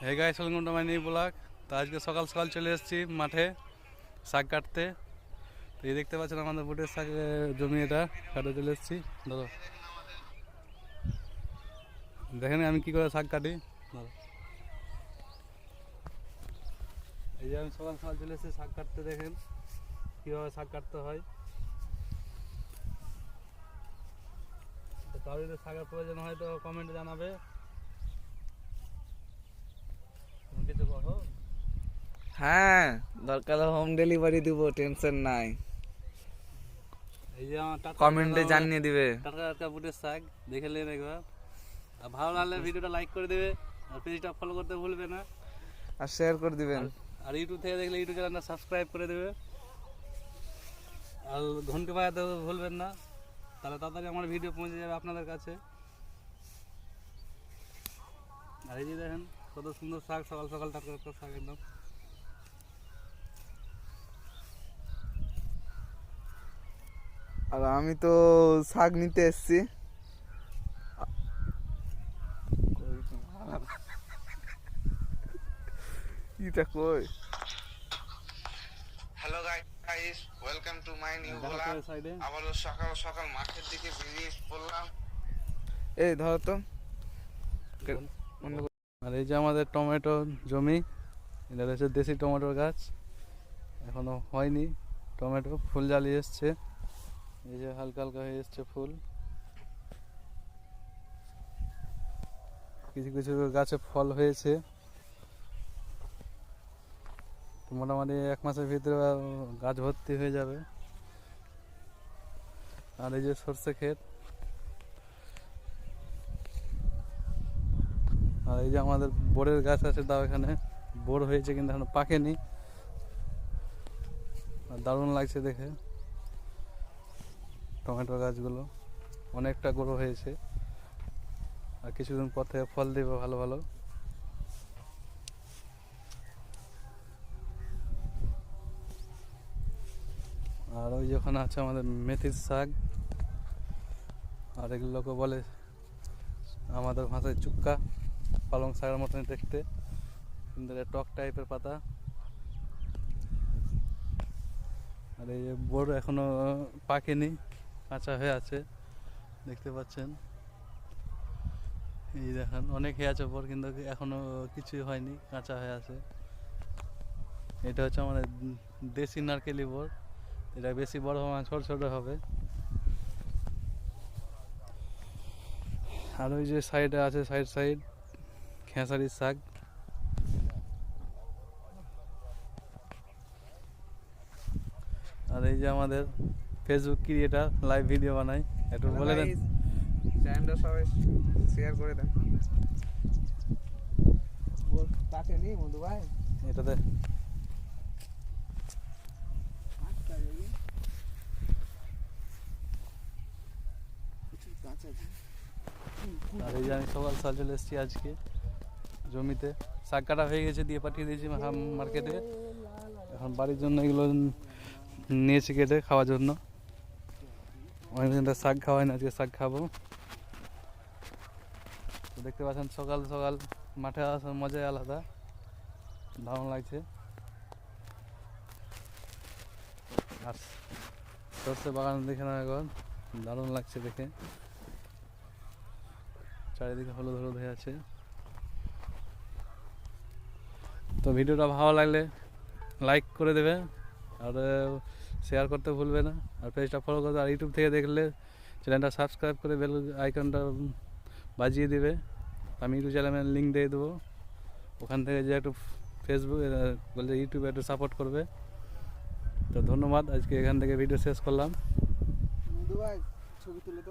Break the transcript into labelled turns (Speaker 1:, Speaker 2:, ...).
Speaker 1: Hey guys, welcome to my new blog. তো আজকে সকাল সকাল চলে এসেছি মাঠে শাক কাটতে। তো এই দেখতে পাচ্ছেন আমাদের বুটের শাক জমি, এটা কাটতে চলে এসেছি। ধরো দেখেন আমি কি করে শাক কাটি। ধরো এই যে আমি সকাল সকাল চলে এসেছি শাক কাটতে। দেখেন কীভাবে শাক কাটতে হয়। তো কারো যদি শাকের প্রয়োজন হয় তো কমেন্টে জানাবে। তুমি কিছু বলো।
Speaker 2: হ্যাঁ, দরকার হোম ডেলিভারি দিব, টেনশন নাই।
Speaker 1: এই যে আমার টাটকা
Speaker 2: কমেন্টে জানিয়ে দিবে।
Speaker 1: টাটকা টাটকা বুটের শাক দেখে নেন একবার। আর ভালো লাগলে ভিডিওটা লাইক করে দেবে, আর পেজটা ফলো করতে ভুলবে না।
Speaker 2: আর শেয়ার করে দিবেন।
Speaker 1: আর ইউটিউব থেকে দেখলে ইউটিউব চ্যানেলটা সাবস্ক্রাইব করে দেবে, আর ঘন্টি বাজাতে ভুলবেন না, তাহলে তাড়াতাড়ি আমার ভিডিও পৌঁছে যাবে আপনাদের কাছে। আর এই যে দেখেন কত সুন্দর শাক, সকাল সকাল টাটকা টাটকা শাক একদম।
Speaker 2: আর আমি তো শাক নিতে এসেছি। এটা কই?
Speaker 3: Hello guys, welcome to my new blog.
Speaker 1: সাইডে
Speaker 3: আবারও সকাল সকাল মাঠের দিকে বেরিয়ে পড়লাম।
Speaker 2: এই ধরো তো।
Speaker 1: আর এই যে আমাদের টমেটো জমি, এটা হচ্ছে দেশি টমেটোর গাছ, এখনো হয়নি টমেটো, ফুল জ্বালিয়ে এসছে। এই যে হালকা হালকা হয়ে এসছে ফুল, কিছু কিছু গাছে ফল হয়েছে। তো মোটামুটি 1 মাসের ভিতরে গাছ ভর্তি হয়ে যাবে। আর এই যে সর্ষে ক্ষেত, আর এই যে আমাদের বোরের গাছ আছে, তাও এখানে বোর হয়েছে কিন্তু এখনো পাকেনি। আর দারুণ লাগছে দেখে টমেটো গাছগুলো, অনেকটা বড় হয়েছে। আর কিছুদিন পর থেকে ফল দেবে ভালো ভালো। আর ওই যখন আছে আমাদের মেথির শাক, আর এগুলোকে বলে আমাদের ভাষায় চুক্কা, পালং শাকের মতন দেখতে, কিন্তু এটা টক টাইপের পাতা। আর এই যে বোর এখনো পাকেনি, কাঁচা হয়ে আছে, দেখতে পাচ্ছেন। এই দেখেন অনেক হয়ে আছে বোর, কিন্তু এখনো কিছুই হয়নি, কাঁচা হয়ে আছে। এটা হচ্ছে আমাদের দেশি নারকেলি বোর, এটা বেশি বড় হবে না, ছোট ছোট হবে। আর ওই যে সাইডে আছে, সাইড খেসারির শাক। আর এই যে আমাদের ফেসবুক ক্রিয়েটার, লাইভ ভিডিও বানাই, একটু বলে দেন।
Speaker 2: চ্যানেলটা সবাই শেয়ার করে দেন। বল কাকে নি মধু ভাই?
Speaker 1: এটাতে আর এই যে আমি সকাল সকাল চলে এসেছি আজকে জমিতে, শাক কাটা হয়ে গেছে, দিয়ে পাঠিয়ে দিয়েছি মার্কেটে। এখন বাড়ির জন্য এগুলো নিয়েছি কেটে খাওয়ার জন্য। অনেকদিন ধরে শাক খাওয়াই না, আজকে শাক খাবো। তো দেখতে পাচ্ছেন সকাল সকাল মাঠে আসার মজাই আলাদা, দারুণ লাগছে। আর সর্ষে বাগান দেখে না এখন, দারুণ লাগছে দেখে, চারিদিকে হলুদ হলুদ হয়ে আছে। তো ভিডিওটা ভালো লাগলে লাইক করে দেবে, আর শেয়ার করতে ভুলবে না, আর পেজটা ফলো করবে। আর ইউটিউব থেকে দেখলে চ্যানেলটা সাবস্ক্রাইব করে বেল আইকনটা বাজিয়ে দেবে। আমি ইউটিউব চ্যানেলের লিঙ্ক দিয়ে দেবো, ওখান থেকে যে একটু ফেসবুক বলতে ইউটিউবে একটু সাপোর্ট করবে। তো ধন্যবাদ, আজকে এখান থেকে ভিডিও শেষ করলাম।
Speaker 2: মধু ভাই ছবি তুলে